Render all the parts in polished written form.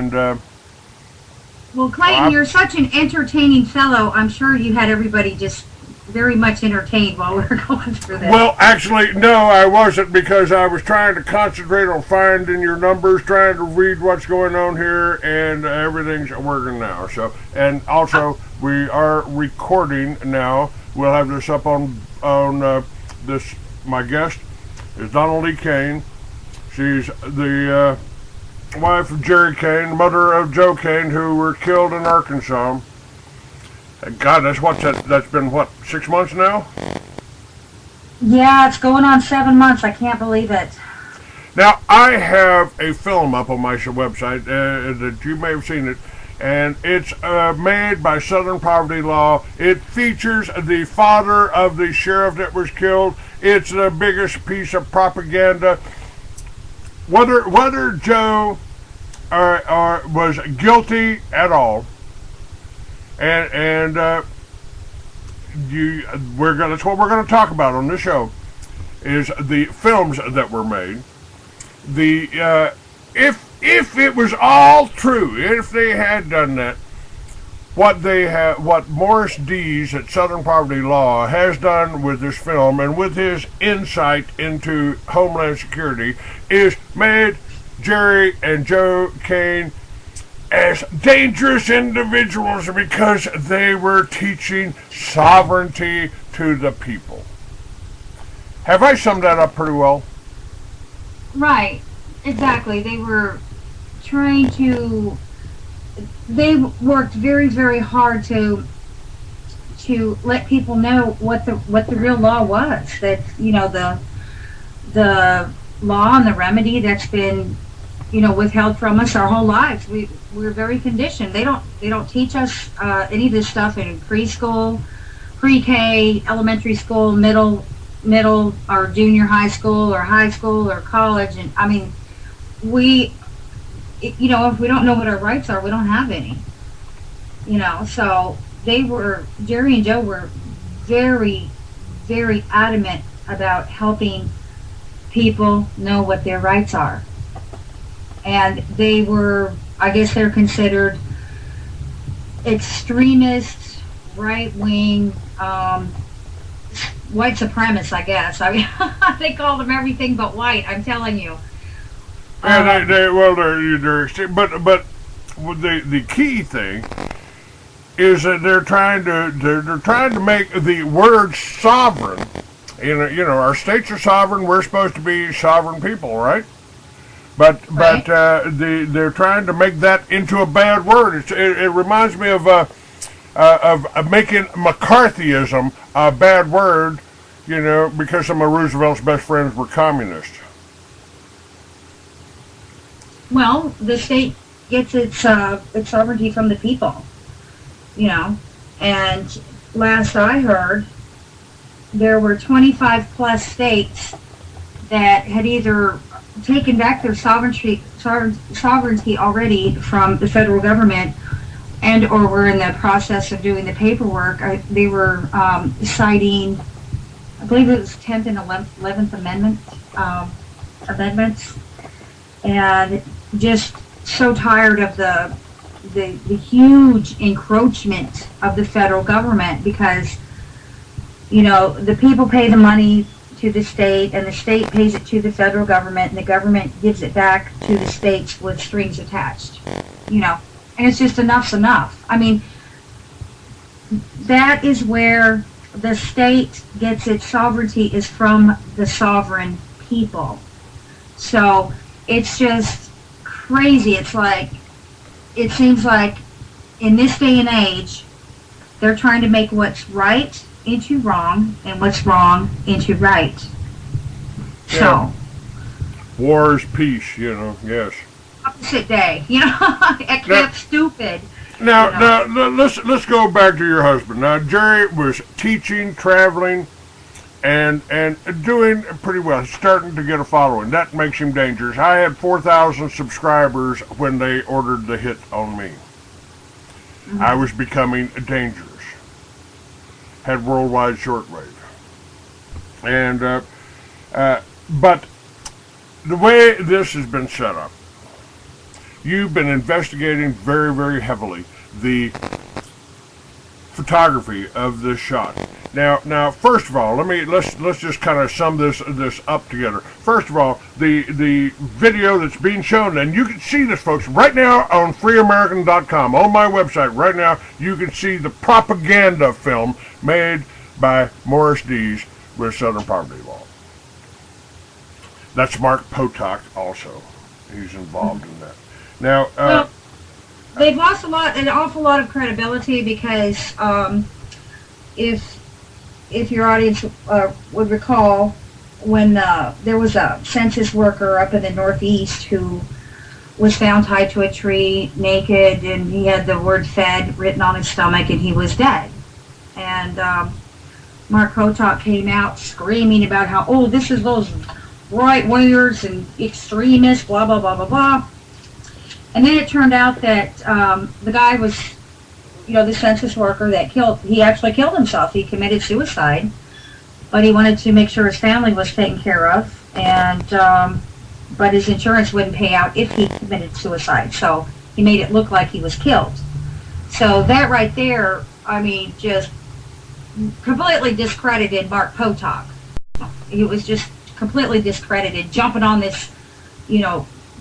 And well, Clayton, you're such an entertaining fellow. I'm sure you had everybody just very much entertained while we were going through this. Well, actually, no, I wasn't, because I was trying to concentrate on finding your numbers, trying to read what's going on here, and everything's working now. So, and also, we are recording now. We'll have this up on this. My guest is DonnaRayKane. She's the wife of Jerry Kane, mother of Joe Kane, who were killed in Arkansas. God, that's been what, 6 months now? Yeah, it's going on 7 months. I can't believe it. Now, I have a film up on my website that you may have seen it, and it's made by Southern Poverty Law. It features the father of the sheriff that was killed. It's the biggest piece of propaganda. Whether Joe was guilty at all, and that's what we're going to talk about on this show, is the films that were made. If it was all true, if they had done that, what Morris Dees at Southern Poverty Law has done with this film and with his insight into Homeland Security is made Jerry and Joe Kane as dangerous individuals because they were teaching sovereignty to the people. Have I summed that up pretty well? Right, exactly. They worked very, very hard to let people know what the real law was. That, the law and the remedy that's been, withheld from us our whole lives. We're very conditioned. They don't teach us any of this stuff in preschool, pre-K, elementary school, middle or junior high school or college. And I mean, if we don't know what our rights are, we don't have any. So Jerry and Joe were very, very adamant about helping people know what their rights are. And they were, I guess they're considered extremist, right-wing, white supremacists, I guess. I mean, they call them everything but white, I'm telling you. Yeah, they're extreme, but the key thing is that they're trying to make the word sovereign. Our states are sovereign. We're supposed to be sovereign people, right? But they're trying to make that into a bad word. It reminds me of making McCarthyism a bad word, because some of Roosevelt's best friends were communists. Well, the state gets its sovereignty from the people, and last I heard, there were 25 plus states that had either taken back their sovereignty already from the federal government, and or were in the process of doing the paperwork. They were citing, I believe it was 10th and 11th amendments, and just so tired of the huge encroachment of the federal government, because the people pay the money to the state, and the state pays it to the federal government, and the government gives it back to the states with strings attached. And it's just enough's enough. I mean, that is where the state gets its sovereignty, is from the sovereign people. So it's just crazy. It seems like in this day and age, they're trying to make what's right into wrong and what's wrong into right. Yeah. So war is peace, yes. Opposite day, at Camp Stupid. Now, let's go back to your husband. Now, Jerry was teaching, traveling, and doing pretty well. He's starting to get a following. That makes him dangerous. I had 4,000 subscribers when they ordered the hit on me. Mm-hmm. I was becoming dangerous. Had worldwide shortwave. And, but the way this has been set up, you've been investigating very, very heavily the photography of this shot. Now, first of all, let's just kind of sum this up together. First of all, the video that's being shown, and you can see this, folks, right now on freeamerican.com, on my website right now. You can see the propaganda film made by Morris Dees with Southern Poverty Law. That's Mark Potok also. He's involved in that. Now, well, they've lost an awful lot of credibility because if your audience would recall, when there was a census worker up in the Northeast who was found tied to a tree, naked, and he had the word "fed" written on his stomach, and he was dead. And Mark Potok came out screaming about how, oh, this is those right-wingers and extremists, blah, blah, blah, blah, blah. And then it turned out that the guy was, the census worker that he actually killed himself. He committed suicide, but he wanted to make sure his family was taken care of, and but his insurance wouldn't pay out if he committed suicide, so he made it look like he was killed. So that right there, just completely discredited Mark Potok. He was just completely discredited, jumping on this,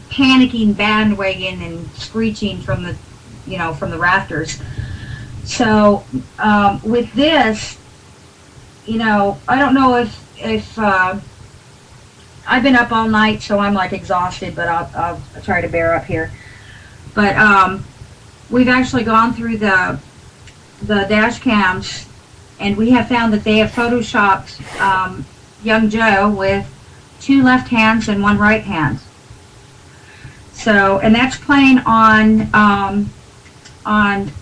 panicking bandwagon and screeching from the rafters. So with this, I don't know if I've been up all night, so I'm like exhausted, but I'll try to bear up here. But we've actually gone through the dash cams, and we have found that they have photoshopped young Joe with 2 left hands and 1 right hand. So, and that's playing on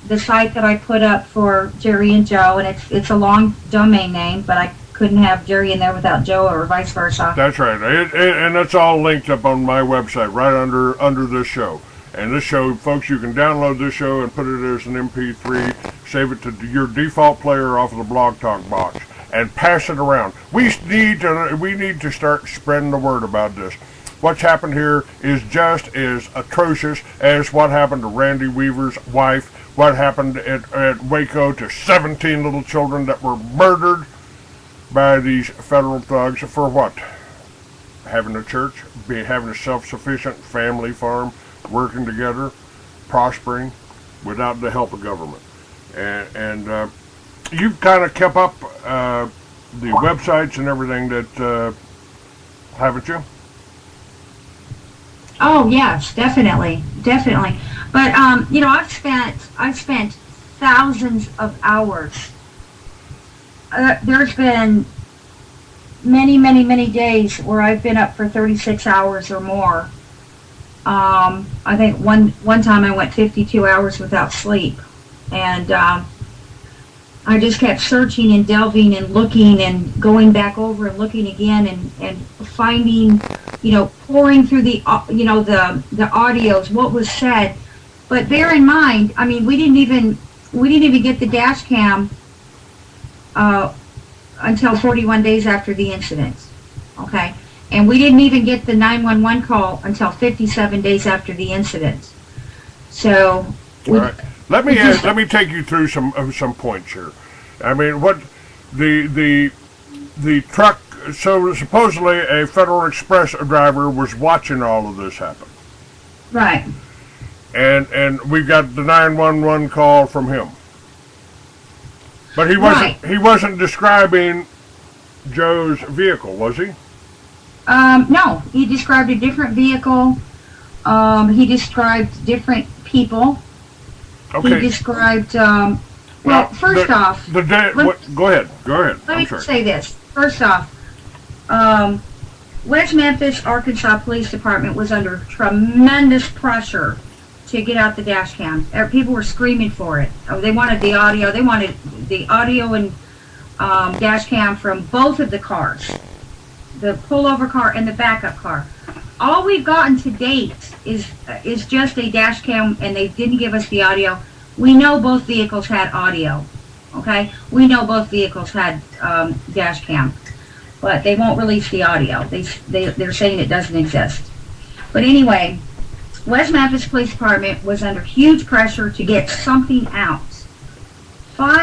the site that I put up for Jerry and Joe, and it's a long domain name, but I couldn't have Jerry in there without Joe, or vice versa. That's right, and that's all linked up on my website, right under this show. And this show, folks, you can download this show and put it as an MP3, save it to your default player off of the Blog Talk box, and pass it around. We need to start spreading the word about this. What's happened here is just as atrocious as what happened to Randy Weaver's wife, what happened at Waco to 17 little children that were murdered by these federal thugs for what? Having a church, having a self-sufficient family farm, working together, prospering without the help of government. And you've kind of kept up the websites and everything that, haven't you? Oh yes, definitely. But I've spent thousands of hours. There's been many days where I've been up for 36 hours or more. I think one time I went 52 hours without sleep, and I just kept searching and delving and looking and going back over and looking again and finding, pouring through the audios, what was said. But bear in mind, we didn't even get the dash cam until 41 days after the incident. Okay, and we didn't even get the 911 call until 57 days after the incident. So, all right. Let me take you through some points here. What the truck? So supposedly a Federal Express driver was watching all of this happen. Right. And we got the 911 call from him. But he wasn't describing Joe's vehicle, was he? No, he described a different vehicle. He described different people. Okay. He described, first off... Go ahead. Let me say this. First off, West Memphis, Arkansas Police Department was under tremendous pressure to get out the dash cam. People were screaming for it. They wanted the audio. They wanted the audio and dash cam from both of the cars, the pullover car and the backup car. All we've gotten to date is just a dash cam, and they didn't give us the audio. We know both vehicles had audio. Okay, we know both vehicles had dash cam, but they won't release the audio. They're saying it doesn't exist. But anyway, West Memphis Police Department was under huge pressure to get something out. 5